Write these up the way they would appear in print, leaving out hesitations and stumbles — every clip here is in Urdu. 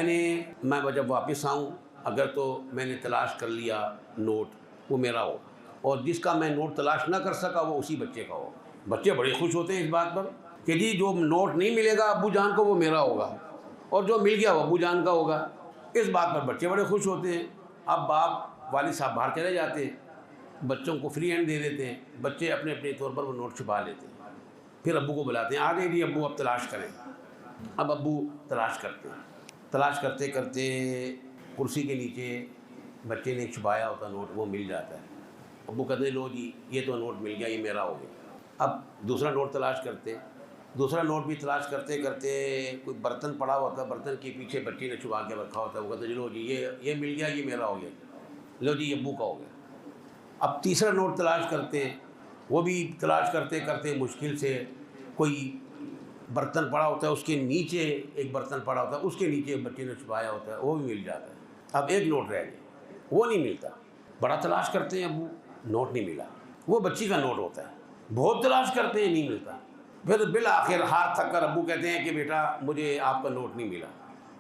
میں جب واپس آؤں اگر تو میں نے تلاش کر لیا نوٹ وہ میرا ہو، اور جس کا میں نوٹ تلاش نہ کر سکا وہ اسی بچے کا ہو۔ بچے بڑے خوش ہوتے ہیں اس بات پر کہ جی جو نوٹ نہیں ملے گا ابو جان کو وہ میرا ہوگا، اور جو مل گیا وہ ابو جان کا ہوگا۔ اس بات پر بچے بڑے خوش ہوتے ہیں۔ اب باپ والد صاحب باہر چلے جاتے ہیں، بچوں کو فری ہینڈ دے دیتے ہیں، بچے اپنے اپنے طور پر وہ نوٹ چھپا لیتے ہیں، پھر ابو کو بلاتے ہیں، آ گئے جی ابو اب تلاش کریں۔ اب ابو تلاش کرتے ہیں، تلاش کرتے کرتے کرسی کے نیچے بچے نے چھپایا ہوتا نوٹ وہ مل جاتا ہے۔ ابو کہتے ہیں لو جی یہ تو نوٹ مل گیا، یہ میرا ہو گیا۔ اب دوسرا نوٹ تلاش کرتے، دوسرا نوٹ بھی تلاش کرتے کرتے کوئی برتن پڑا ہوتا ہے، برتن کے پیچھے بچے نے چھپا کے رکھا ہوتا ہے، وہ کہتے ہیں لو جی یہ مل گیا، یہ میرا ہو گیا، لو جی یہ ابو کا ہو گیا۔ اب تیسرا نوٹ تلاش کرتے ہیں، وہ بھی تلاش کرتے کرتے مشکل سے کوئی برتن پڑا ہوتا ہے، اس کے نیچے ایک برتن پڑا ہوتا ہے، اس کے نیچے بچے نے چھپایا ہوتا ہے، وہ بھی مل جاتا ہے۔ اب ایک نوٹ رہ گیا، وہ نہیں ملتا، بڑا تلاش کرتے ہیں ابو، نوٹ نہیں ملا، وہ بچی کا نوٹ ہوتا ہے، بہت تلاش کرتے ہیں نہیں ملتا، پھر بالآخر ہار تھک کر ابو کہتے ہیں کہ بیٹا مجھے آپ کا نوٹ نہیں ملا،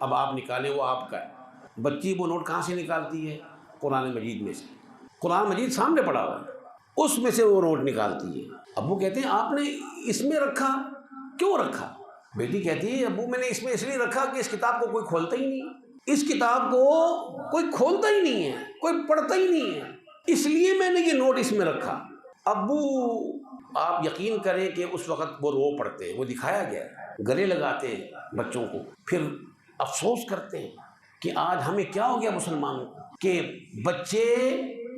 اب آپ نکالیں وہ آپ کا ہے۔ بچی وہ نوٹ کہاں سے نکالتی ہے؟ قرآن مجید میں سے، قرآن مجید سامنے پڑا ہوا ہے، اس میں سے وہ نوٹ نکالتی ہے۔ ابو کہتے ہیں آپ نے اس میں رکھا، کیوں رکھا؟ بیٹی کہتی ہے ابو میں نے اس میں اس لیے رکھا کہ اس کتاب کو کوئی کھولتا ہی نہیں، اس کتاب کو کوئی کھولتا ہی نہیں ہے، کوئی پڑھتا ہی نہیں ہے، اس لیے میں نے یہ نوٹ اس میں رکھا۔ ابو آپ یقین کریں کہ اس وقت وہ رو پڑتے ہیں، وہ دکھایا گیا ہے، گلے لگاتے ہیں بچوں کو، پھر افسوس کرتے ہیں کہ آج ہمیں کیا ہو گیا مسلمانوں کو کہ بچے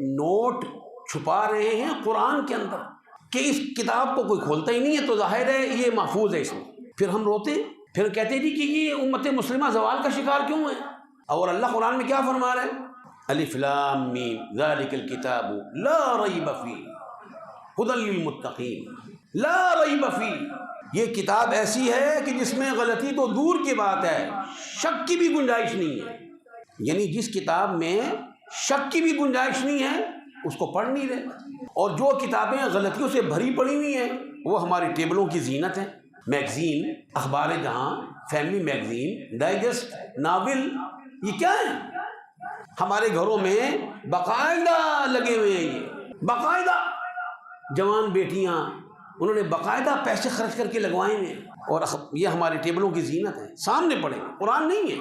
نوٹ چھپا رہے ہیں قرآن کے اندر، کہ اس کتاب کو کوئی کھولتا ہی نہیں ہے تو ظاہر ہے یہ محفوظ ہے اس میں۔ پھر ہم روتے ہیں، پھر کہتے ہیں کہ یہ امت مسلمہ زوال کا شکار کیوں ہے؟ اور اللہ قرآن میں کیا فرما رہے ہیں؟ الف لام میم ذالک الکتاب لا ریب فیہ ھدی للمتقین لا ریب فیہ، یہ کتاب ایسی ہے کہ جس میں غلطی تو دور کی بات ہے، شک کی بھی گنجائش نہیں ہے۔ یعنی جس کتاب میں شک کی بھی گنجائش نہیں ہے اس کو پڑھ نہیں رہے، اور جو کتابیں غلطیوں سے بھری پڑی ہوئی ہیں وہ ہمارے ٹیبلوں کی زینت ہیں۔ میگزین، اخبار جہاں، فیملی میگزین، ڈائجسٹ، ناول، یہ کیا ہے؟ ہمارے گھروں میں باقاعدہ لگے ہوئے ہیں، یہ باقاعدہ جوان بیٹیاں انہوں نے باقاعدہ پیسے خرچ کر کے لگوائے ہیں، اور یہ ہمارے ٹیبلوں کی زینت ہے، سامنے پڑے ہیں۔ قرآن نہیں ہے،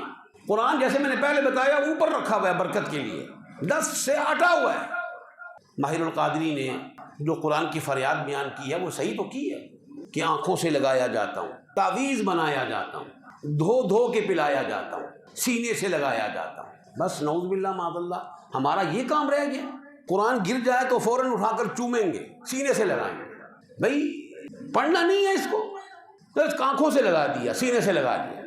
قرآن جیسے میں نے پہلے بتایا اوپر رکھا ہوا ہے برکت کے لیے، دست سے اٹا ہوا ہے۔ ماہر القادری نے جو قرآن کی فریاد بیان کی ہے وہ صحیح تو کی ہے کہ آنکھوں سے لگایا جاتا ہوں، تعویذ بنایا جاتا ہوں، دھو دھو کے پلایا جاتا ہوں، سینے سے لگایا جاتا ہوں۔ بس نعوذ باللہ معاذ اللہ ہمارا یہ کام رہ گیا، قرآن گر جائے تو فوراً اٹھا کر چومیں گے، سینے سے لگائیں گے۔ بھائی پڑھنا نہیں ہے اس کو تو اس آنکھوں سے لگا دیا، سینے سے لگا دیا۔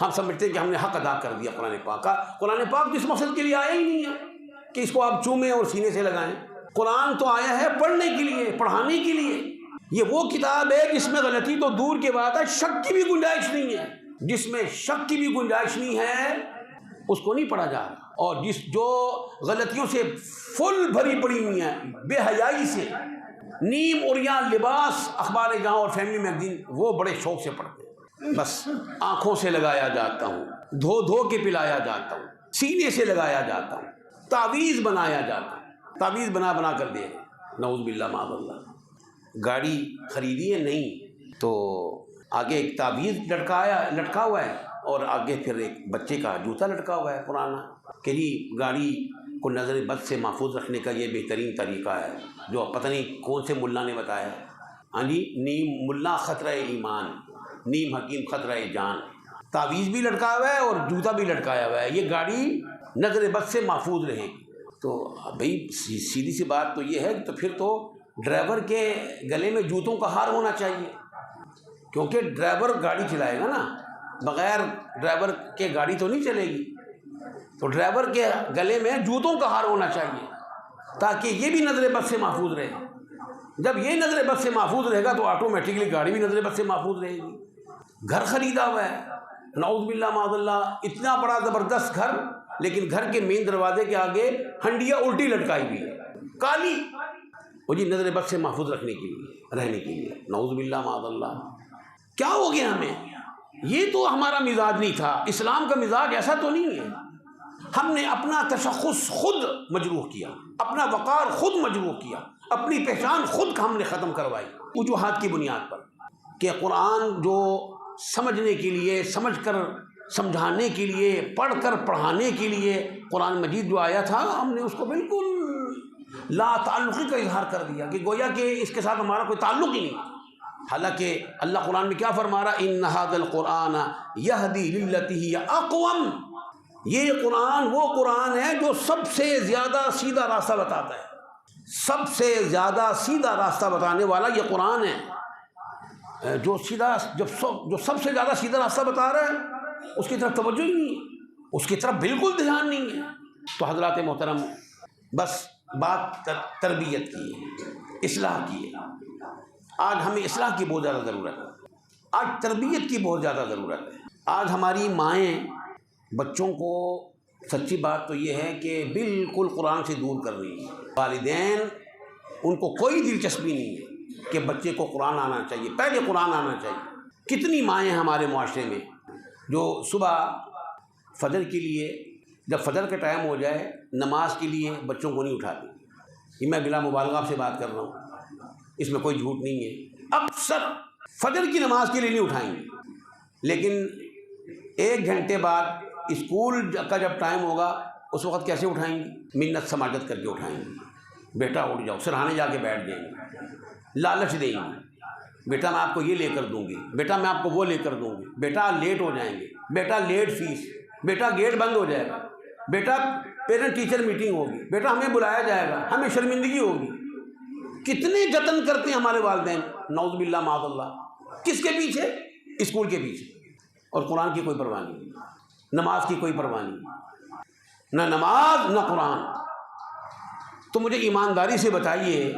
ہم سمجھتے ہیں کہ ہم نے حق ادا کر دیا قرآن پاک کا۔ قرآن پاک جس مقصد کے لیے آیا ہی نہیں ہے کہ اس کو آپ چومیں اور سینے سے لگائیں۔ قرآن تو آیا ہے پڑھنے کے لیے، پڑھانے کے لیے۔ یہ وہ کتاب ہے جس میں غلطی تو دور کی بات ہے، شک کی بھی گنجائش نہیں ہے۔ جس میں شک کی بھی گنجائش نہیں ہے اس کو نہیں پڑھا جا رہا، اور جو غلطیوں سے فل بھری پڑی ہوئی ہیں، بے حیائی سے، نیم عریاں لباس اخبار جہاں اور فیملی میگزین، وہ بڑے شوق سے پڑھتے ہیں۔ بس آنکھوں سے لگایا جاتا ہوں، دھو دھو کے پلایا جاتا ہوں، سینے سے لگایا جاتا ہوں، تعویذ بنایا جاتا ہوں، تعویذ بنا بنا کر دے رہے ہیں، نعوذ باللہ معاذ اللہ۔ گاڑی خریدی ہے نہیں تو آگے ایک تعویذ لٹکا ہوا ہے، اور آگے پھر ایک بچے کا جوتا لٹکا ہوا ہے پرانا، کہ جی گاڑی کو نظر بد سے محفوظ رکھنے کا یہ بہترین طریقہ ہے، جو پتہ نہیں کون سے ملا نے بتایا۔ ہاں جی، نیم ملا خطرہ ایمان، نیم حکیم خطرہ جان۔ تعویذ بھی لٹکا ہوا ہے اور جوتا بھی لٹکایا ہوا ہے، یہ گاڑی نظر بد سے محفوظ رہے گی۔ تو بھائی سیدھی سی بات تو یہ ہے تو پھر تو ڈرائیور کے گلے میں جوتوں کا ہار ہونا چاہیے، کیونکہ ڈرائیور گاڑی چلائے گا نا، بغیر ڈرائیور کے گاڑی تو نہیں چلے گی، تو ڈرائیور کے گلے میں جوتوں کا ہار ہونا چاہیے تاکہ یہ بھی نظر بد سے محفوظ رہے۔ جب یہ نظر بد سے محفوظ رہے گا تو آٹومیٹکلی گاڑی بھی نظر بد سے محفوظ رہے گی۔ گھر خریدا ہوا ہے، نعوذ باللہ معاذ اللہ، اتنا بڑا زبردست گھر، لیکن گھر کے مین دروازے کے آگے ہنڈیا الٹی لٹکائی ہوئی ہے، کالی، وہ جی نظر بد سے محفوظ رکھنے کے لیے، رہنے کے لیے، نعوذ باللہ معاذ اللہ۔ کیا ہو گیا ہمیں؟ یہ تو ہمارا مزاج نہیں تھا، اسلام کا مزاج ایسا تو نہیں ہے۔ ہم نے اپنا تشخص خود مجروح کیا، اپنا وقار خود مجروح کیا، اپنی پہچان خود ہم نے ختم کروائی وجوہات کی بنیاد پر، کہ قرآن جو سمجھنے کے لیے، سمجھ کر سمجھانے کے لیے، پڑھ کر پڑھانے کے لیے قرآن مجید جو آیا تھا، ہم نے اس کو بالکل لا تعلقی کا اظہار کر دیا، کہ گویا کہ اس کے ساتھ ہمارا کوئی تعلق ہی نہیں۔ حالانکہ اللہ قرآن میں کیا فرما رہا؟ ان ھذا القرآن یہدی للتی ہی اقوم، یہ قرآن وہ قرآن ہے جو سب سے زیادہ سیدھا راستہ بتاتا ہے، سب سے زیادہ سیدھا راستہ بتانے والا یہ قرآن ہے، جو سب سے زیادہ سیدھا راستہ بتا رہا ہے، اس کی طرف توجہ ہی نہیں ہے، اس کی طرف بالکل دھیان نہیں ہے۔ تو حضرات محترم، بس بات تربیت کی ہے، اصلاح کی ہے۔ آج ہمیں اصلاح کی بہت زیادہ ضرورت ہے، آج تربیت کی بہت زیادہ ضرورت ہے۔ آج ہماری مائیں بچوں کو، سچی بات تو یہ ہے کہ بالکل قرآن سے دور کر رہی ہیں۔ والدین ان کو کوئی دلچسپی نہیں ہے کہ بچے کو قرآن آنا چاہیے، پہلے قرآن آنا چاہیے۔ کتنی مائیں ہیں ہمارے معاشرے میں جو صبح فجر کے لیے، جب فجر کا ٹائم ہو جائے، نماز کے لیے بچوں کو نہیں اٹھاتی۔ یہ میں بلا مبالغہ آپ سے بات کر رہا ہوں، اس میں کوئی جھوٹ نہیں ہے۔ اکثر فجر کی نماز کے لیے نہیں اٹھائیں گے، لیکن 1 گھنٹے بعد اسکول کا جب ٹائم ہوگا، اس وقت کیسے اٹھائیں گے؟ منت سماجت کر کے اٹھائیں گے، بیٹا اٹھ جاؤ، سرہانے جا کے بیٹھ جائیں گے، لالچ دیں گے، بیٹا میں آپ کو یہ لے کر دوں گی، بیٹا میں آپ کو وہ لے کر دوں گی، بیٹا لیٹ ہو جائیں گے، بیٹا لیٹ فیس، بیٹا گیٹ بند ہو جائے گا، بیٹا پیرنٹ ٹیچر میٹنگ ہوگی، بیٹا ہمیں بلایا جائے گا، ہمیں شرمندگی ہوگی۔ کتنے جتن کرتے ہیں ہمارے والدین، نعوذ باللہ معاذ اللہ، کس کے پیچھے؟ اسکول کے پیچھے۔ اور قرآن کی کوئی پرواہ نہیں، نماز کی کوئی پرواہ نہیں، نہ نماز نہ قرآن۔ تو مجھے ایمانداری سے بتائیے،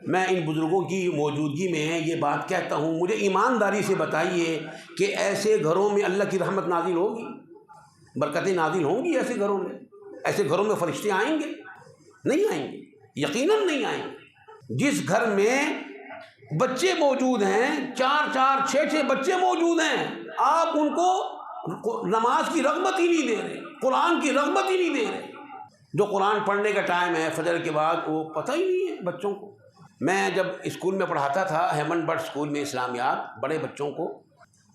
میں ان بزرگوں کی موجودگی میں یہ بات کہتا ہوں، مجھے ایمانداری سے بتائیے کہ ایسے گھروں میں اللہ کی رحمت نازل ہوگی، برکتیں نازل ہوں گی ایسے گھروں میں؟ ایسے گھروں میں فرشتے آئیں گے؟ نہیں آئیں گے، یقیناً نہیں آئیں گے۔ جس گھر میں بچے موجود ہیں، 4 6 بچے موجود ہیں، آپ ان کو نماز کی رغبت ہی نہیں دے رہے، قرآن کی رغبت ہی نہیں دے رہے۔ جو قرآن پڑھنے کا ٹائم ہے فجر کے بعد، وہ پتہ ہی نہیں ہے بچوں کو۔ میں جب اسکول میں پڑھاتا تھا، ہیمن بٹ اسکول میں اسلامیات، بڑے بچوں کو،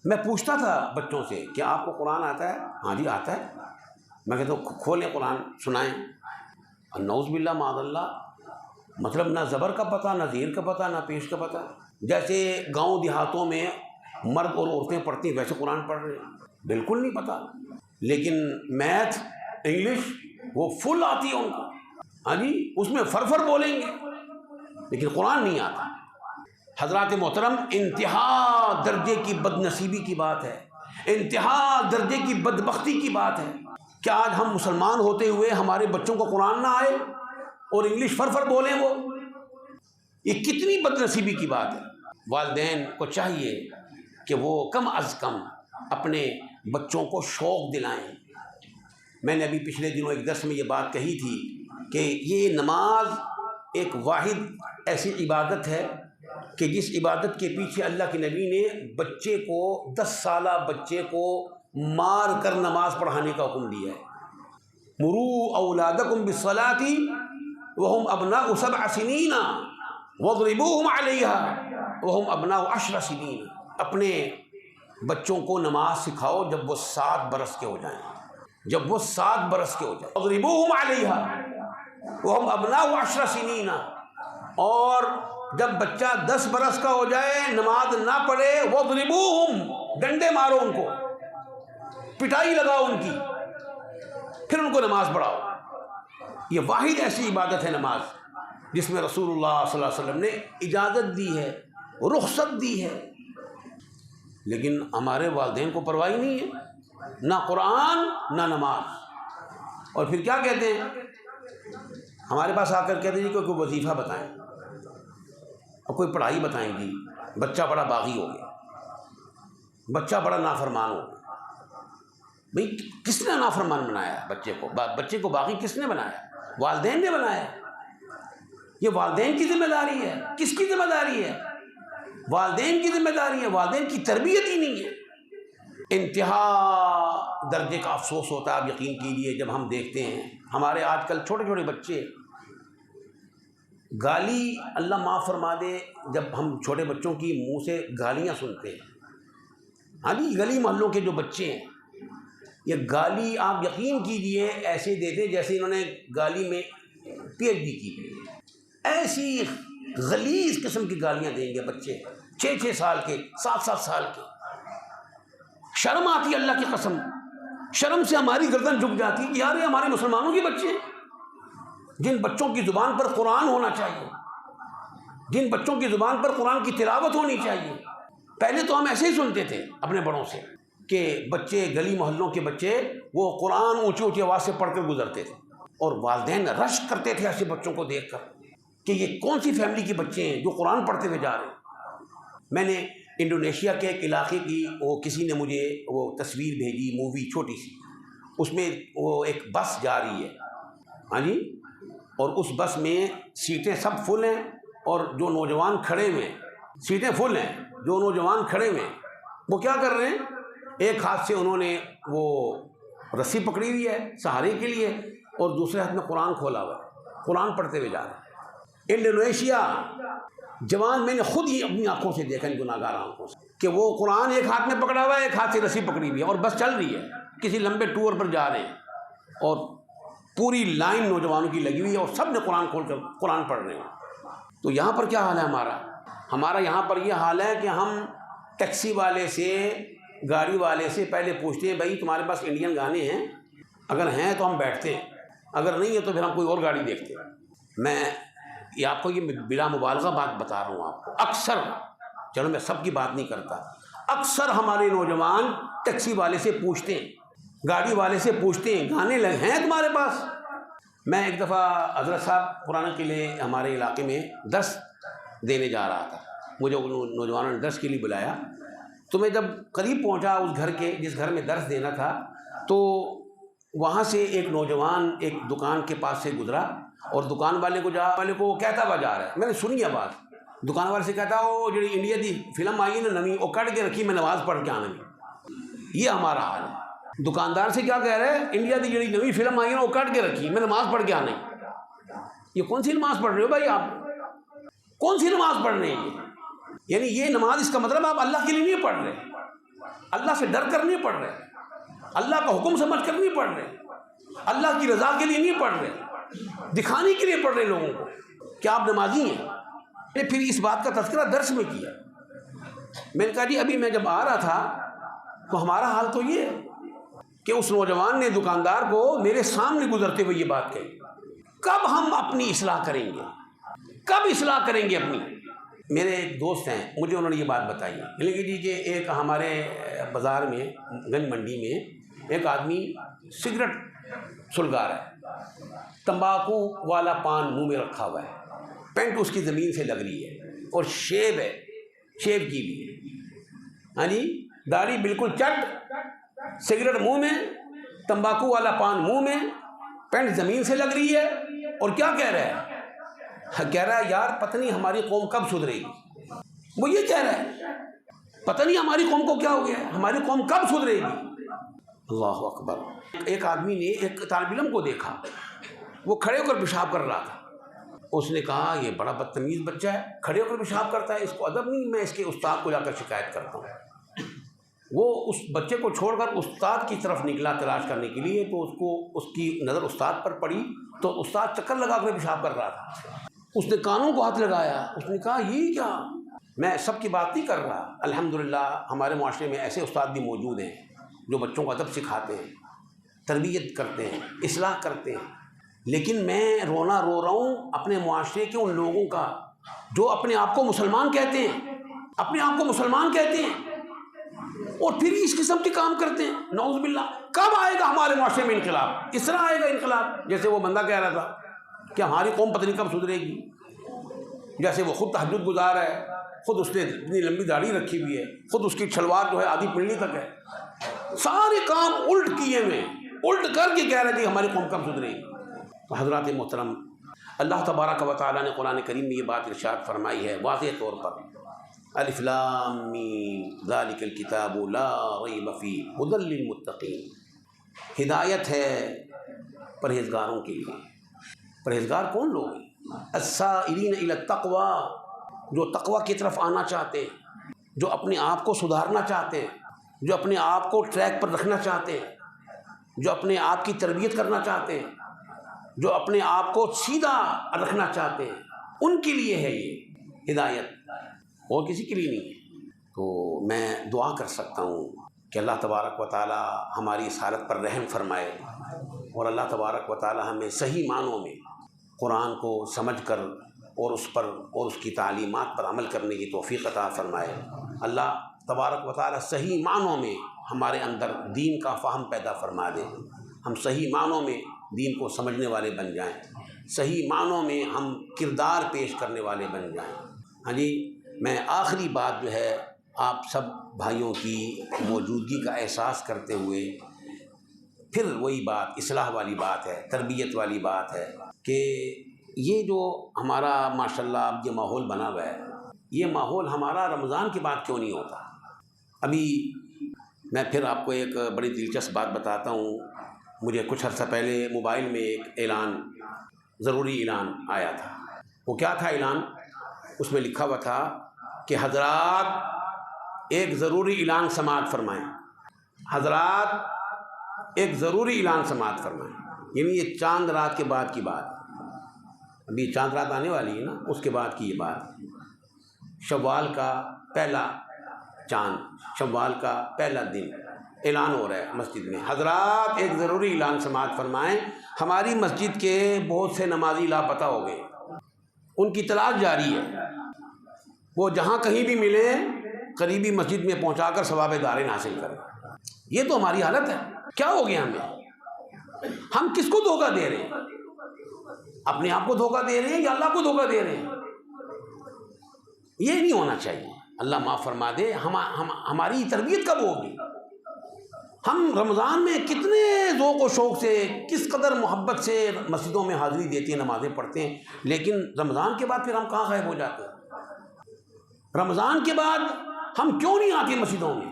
میں پوچھتا تھا بچوں سے کہ آپ کو قرآن آتا ہے؟ ہاں جی آتا ہے۔ میں کہتا ہوں کھولیں قرآن، سنائیں۔ اور نعوذ باللہ معاذ اللہ، مطلب نہ زبر کا پتہ، نہ زیر کا پتہ، نہ پیش کا پتہ۔ جیسے گاؤں دیہاتوں میں مرد اور عورتیں پڑھتی ہیں ویسے قرآن پڑھ رہے ہیں، بالکل نہیں پتہ۔ لیکن میتھ، انگلش وہ فل آتی ہے ان کو، ہاں جی، اس میں فرفر بولیں گے، لیکن قرآن نہیں آتا۔ حضرات محترم، انتہا درجے کی بد نصیبی کی بات ہے، انتہا درجے کی بدبختی کی بات ہے کہ آج ہم مسلمان ہوتے ہوئے ہمارے بچوں کو قرآن نہ آئے اور انگلش فرفر بولیں وہ، یہ کتنی بد نصیبی کی بات ہے۔ والدین کو چاہیے کہ وہ کم از کم اپنے بچوں کو شوق دلائیں۔ میں نے ابھی پچھلے دنوں ایک درس میں یہ بات کہی تھی کہ یہ نماز ایک واحد ایسی عبادت ہے کہ جس عبادت کے پیچھے اللہ کے نبی نے بچے کو، 10 سالہ بچے کو مار کر نماز پڑھانے کا حکم دیا ہے۔ مروا اولادکم بالصلاۃ وهم ابناء 7 سنین واضربوهم علیہا وهم ابناء 10 سنین۔ اپنے بچوں کو نماز سکھاؤ جب وہ 7 برس کے ہو جائیں، جب وہ 7 برس کے ہو جائیں۔ واضربوهم علیہا وهم ابناء 10 سنین، اور جب بچہ 10 برس کا ہو جائے نماز نہ پڑھے، واضربوهم، ڈنڈے مارو ان کو، پٹائی لگاؤ ان کی، پھر ان کو نماز پڑھاؤ۔ یہ واحد ایسی عبادت ہے نماز جس میں رسول اللہ صلی اللہ علیہ وسلم نے اجازت دی ہے، رخصت دی ہے، لیکن ہمارے والدین کو پرواہ نہیں ہے، نہ قرآن نہ نماز۔ اور پھر کیا کہتے ہیں؟ ہمارے پاس آ کر کہتے ہیں جی کوئی وظیفہ بتائیں اور کوئی پڑھائی بتائیں گی، بچہ بڑا باغی ہو گیا، بچہ بڑا نافرمان ہو گیا۔ بھئی کس نے نافرمان بنایا بچے کو؟ بچے کو باغی کس نے بنایا؟ والدین نے بنایا۔ یہ والدین کی ذمہ داری ہے۔ کس کی ذمہ داری ہے؟ والدین کی ذمہ داری ہے۔ والدین کی تربیت ہی نہیں ہے۔ انتہا درجے کا افسوس ہوتا ہے. آپ یقین کیجیے جب ہم دیکھتے ہیں ہمارے آج کل چھوٹے چھوٹے بچے گالی، اللہ معاف فرما دے، جب ہم چھوٹے بچوں کی منہ سے گالیاں سنتے ہیں، ہاں جی گلی محلوں کے جو بچے ہیں یہ گالی آپ یقین کیجئے ایسے دیتے جیسے انہوں نے گالی میں پی ایچ ڈی کی. ایسی غلیظ قسم کی گالیاں دیں گے بچے 6 سال کے 7 سال کے. شرم آتی ہے اللہ کی قسم، شرم سے ہماری گردن جھک جاتی ہے کہ یار یہ ہمارے مسلمانوں کے بچے ہیں جن بچوں کی زبان پر قرآن ہونا چاہیے، جن بچوں کی زبان پر قرآن کی تلاوت ہونی چاہیے. پہلے تو ہم ایسے ہی سنتے تھے اپنے بڑوں سے کہ بچے گلی محلوں کے بچے وہ قرآن اونچی اونچی آواز سے پڑھ کر گزرتے تھے اور والدین رشک کرتے تھے ایسے بچوں کو دیکھ کر کہ یہ کون سی فیملی کے بچے ہیں جو قرآن پڑھتے ہوئے جا رہے ہیں. میں نے انڈونیشیا کے ایک علاقے کی وہ کسی نے مجھے وہ تصویر بھیجی، مووی چھوٹی سی، اس میں وہ ایک بس جا رہی ہے، ہاں جی، اور اس بس میں سیٹیں سب فل ہیں اور جو نوجوان کھڑے ہوئے ہیں سیٹیں فل ہیں، جو نوجوان کھڑے ہوئے ہیں وہ کیا کر رہے ہیں، ایک ہاتھ سے انہوں نے وہ رسی پکڑی ہوئی ہے سہارے کے لیے اور دوسرے ہاتھ میں قرآن کھولا ہوا ہے، قرآن پڑھتے ہوئے جا رہے ہیں. انڈونیشیا جوان میں نے خود ہی اپنی آنکھوں سے دیکھا، گناہگار آنکھوں سے، کہ وہ قرآن ایک ہاتھ میں پکڑا ہوا ہے، ایک ہاتھ سے رسی پکڑی ہوئی ہے اور بس چل رہی ہے، کسی لمبے ٹور پر جا رہے ہیں اور پوری لائن نوجوانوں کی لگی ہوئی ہے اور سب نے قرآن کھول کر قرآن پڑھ رہے ہیں. تو یہاں پر کیا حال ہے ہمارا یہاں پر یہ حال ہے کہ ہم ٹیکسی والے سے، گاڑی والے سے پہلے پوچھتے ہیں بھائی تمہارے پاس انڈین گانے ہیں، اگر ہیں تو ہم بیٹھتے ہیں، اگر نہیں ہے تو پھر ہم کوئی اور گاڑی دیکھتے ہیں. میں یہ آپ کو یہ بلا مبالغہ بات بتا رہا ہوں آپ کو، اکثر، چلو میں سب کی بات نہیں کرتا، اکثر ہمارے نوجوان ٹیکسی والے سے پوچھتے ہیں، گاڑی والے سے پوچھتے ہیں گانے ہیں تمہارے پاس. میں ایک دفعہ حضرت صاحب پرانے قلعے ہمارے علاقے میں درس دینے جا رہا تھا، مجھے نوجوانوں نے درس کے لیے بلایا، تو میں جب قریب پہنچا اس گھر کے جس گھر میں درس دینا تھا تو وہاں سے ایک نوجوان ایک دکان کے پاس سے گزرا اور دکان والے کو کہتا ہوا جا رہا ہے، میں نے سنی آواز، دکان والے سے کہتا وہ جڑی انڈیا دی فلم آئی نا نویں وہ کٹ کے رکھی میں نماز پڑھ کے آنا نہیں. یہ ہمارا حال ہے. دکاندار سے کیا کہہ رہے ہیں، انڈیا دی جڑی نویں فلم آئی نا وہ کٹ کے رکھی میں نماز پڑھ کے آنا نہیں. یہ کون سی نماز پڑھ رہے ہو بھائی، آپ کون سی نماز پڑھ رہے ہیں؟ یعنی یہ نماز اس کا مطلب آپ اللہ کے لیے نہیں پڑھ رہے، اللہ سے ڈر کر نہیں پڑھ رہے، اللہ کا حکم سمجھ کر نہیں پڑھ رہے، اللہ کی رضا کے لیے نہیں پڑھ رہے، دکھانے کے لیے پڑھ رہے لوگوں کو کہ آپ نمازی ہیں. پھر اس بات کا تذکرہ درس میں کیا. میں نے کہا جی ابھی میں جب آ رہا تھا تو ہمارا حال تو یہ ہے کہ اس نوجوان نے دکاندار کو میرے سامنے گزرتے ہوئے یہ بات کہی. کب ہم اپنی اصلاح کریں گے، کب اصلاح کریں گے اپنی؟ میرے ایک دوست ہیں، مجھے انہوں نے یہ بات بتائی ہے. لیکن جی کہ ایک ہمارے بازار میں گنج منڈی میں ایک آدمی سگریٹ سلگا رہا ہے، تمباکو والا پان منہ میں رکھا ہوا ہے، پینٹ اس کی زمین سے لگ رہی ہے اور شیو ہے، شیو کی بھی، ہاں جی، داڑھی بالکل چٹ، سگریٹ منہ میں، تمباکو والا پان منہ میں، پینٹ زمین سے لگ رہی ہے اور کیا کہہ رہا ہے، کہہ رہا ہے یار پتہ نہیں ہماری قوم کب سدھرے گی. وہ یہ کہہ رہا ہے پتہ نہیں ہماری قوم کو کیا ہو گیا ہے، ہماری قوم کب سدھرے گی. اللہ اکبر. ایک آدمی نے ایک طالب علم کو دیکھا، وہ کھڑے ہو کر پیشاب کر رہا تھا. اس نے کہا یہ بڑا بدتمیز بچہ ہے، کھڑے ہو کر پیشاب کرتا ہے، اس کو ادب نہیں، میں اس کے استاد کو جا کر شکایت کرتا ہوں. وہ اس بچے کو چھوڑ کر استاد کی طرف نکلا تلاش کرنے کے لیے، تو اس کی نظر استاد پر پڑی تو استاد چکر لگا کر پیشاب کر رہا تھا. اس نے کانوں کو ہاتھ لگایا، اس نے کہا یہ کیا. میں سب کی بات نہیں کر رہا، الحمدللہ ہمارے معاشرے میں ایسے استاد بھی موجود ہیں جو بچوں کو ادب سکھاتے ہیں، تربیت کرتے ہیں، اصلاح کرتے ہیں. لیکن میں رونا رو رہا ہوں اپنے معاشرے کے ان لوگوں کا جو اپنے آپ کو مسلمان کہتے ہیں، اپنے آپ کو مسلمان کہتے ہیں اور پھر اس قسم کے کام کرتے ہیں. نعوذ باللہ. کب آئے گا ہمارے معاشرے میں انقلاب؟ اس طرح آئے گا انقلاب جیسے وہ بندہ کہہ رہا تھا کہ ہماری قوم پتہ نہیں کب سدھرے گی. جیسے وہ خود تہجد گزار ہے، خود اس نے اتنی لمبی داڑھی رکھی ہوئی ہے، خود اس کی شلوار جو ہے آدھی پنڈلی تک ہے، سارے کام الٹ کیے ہوئے، الٹ کر کے کہہ رہے کہ ہماری قوم کب سدھرے گی. تو حضرات محترم، اللہ تبارک و تعالیٰ نے قرآن کریم میں یہ بات ارشاد فرمائی ہے واضح طور پر الف لام میم ذالک الکتاب لا ریب فیہ ھدی للمتقین، ہدایت ہے پرہیزگاروں کے لیے۔ پرہیزگار کون لوگ ہیں؟ السائرین الی التقوی، جو تقوی کی طرف آنا چاہتے ہیں، جو اپنے آپ کو سدھارنا چاہتے ہیں، جو اپنے آپ کو ٹریک پر رکھنا چاہتے ہیں، جو اپنے آپ کی تربیت کرنا چاہتے ہیں، جو اپنے آپ کو سیدھا رکھنا چاہتے ہیں، ان کے لیے ہے یہ ہدایت، اور کسی کے لیے نہیں ہے۔ تو میں دعا کر سکتا ہوں کہ اللہ تبارک و تعالی ہماری اس حالت پر رحم فرمائے، اور اللہ تبارک و تعالی ہمیں صحیح معنوں میں قرآن کو سمجھ کر اور اس پر اور اس کی تعلیمات پر عمل کرنے کی توفیق عطا فرمائے۔ اللہ تبارک و تعالی صحیح معنوں میں ہمارے اندر دین کا فہم پیدا فرما دے، ہم صحیح معنوں میں دین کو سمجھنے والے بن جائیں، صحیح معنوں میں ہم کردار پیش کرنے والے بن جائیں۔ ہاں جی، میں آخری بات جو ہے آپ سب بھائیوں کی موجودگی کا احساس کرتے ہوئے پھر وہی بات اصلاح والی بات ہے، تربیت والی بات ہے کہ یہ جو ہمارا ماشاءاللہ اب یہ ماحول بنا ہوا ہے، یہ ماحول ہمارا رمضان کے بعد کیوں نہیں ہوتا؟ ابھی میں پھر آپ کو ایک بڑی دلچسپ بات بتاتا ہوں۔ مجھے کچھ عرصہ پہلے موبائل میں ایک اعلان، ضروری اعلان آیا تھا۔ وہ کیا تھا اعلان؟ اس میں لکھا ہوا تھا کہ حضرات ایک ضروری اعلان سماعت فرمائیں، حضرات ایک ضروری اعلان سماعت فرمائیں۔ یعنی یہ چاند رات کے بعد کی بات، ابھی چاند رات آنے والی ہے نا، اس کے بعد کی یہ بات، شوال کا پہلا چاند، شوال کا پہلا دن اعلان ہو رہا ہے مسجد میں، حضرات ایک ضروری اعلان سماعت فرمائیں، ہماری مسجد کے بہت سے نمازی لاپتہ ہو گئے، ان کی تلاش جاری ہے، وہ جہاں کہیں بھی ملے قریبی مسجد میں پہنچا کر ثواب دارین حاصل کریں۔ یہ تو ہماری حالت ہے۔ کیا ہو گیا ہمیں؟ ہم کس کو دھوکہ دے رہے ہیں؟ اپنے آپ کو دھوکہ دے رہے ہیں یا اللہ کو دھوکہ دے رہے ہیں؟ یہ نہیں ہونا چاہیے۔ اللہ معاف فرما دے۔ ہماری تربیت کب ہوگی؟ ہم رمضان میں کتنے ذوق و شوق سے، کس قدر محبت سے مسجدوں میں حاضری دیتے ہیں، نمازیں پڑھتے ہیں، لیکن رمضان کے بعد پھر ہم کہاں غائب ہو جاتے ہیں؟ رمضان کے بعد ہم کیوں نہیں آتے مسجدوں میں؟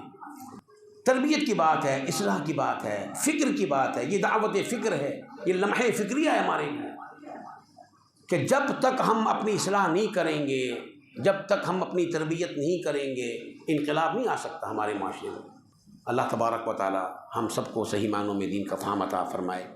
تربیت کی بات ہے، اصلاح کی بات ہے، فکر کی بات ہے، یہ دعوت فکر ہے، یہ لمحہ فکریہ ہے ہمارے لیے، کہ جب تک ہم اپنی اصلاح نہیں کریں گے، جب تک ہم اپنی تربیت نہیں کریں گے، انقلاب نہیں آ سکتا ہمارے معاشرے میں۔ اللہ تبارک و تعالی ہم سب کو صحیح معنوں میں دین کا فہم عطا فرمائے۔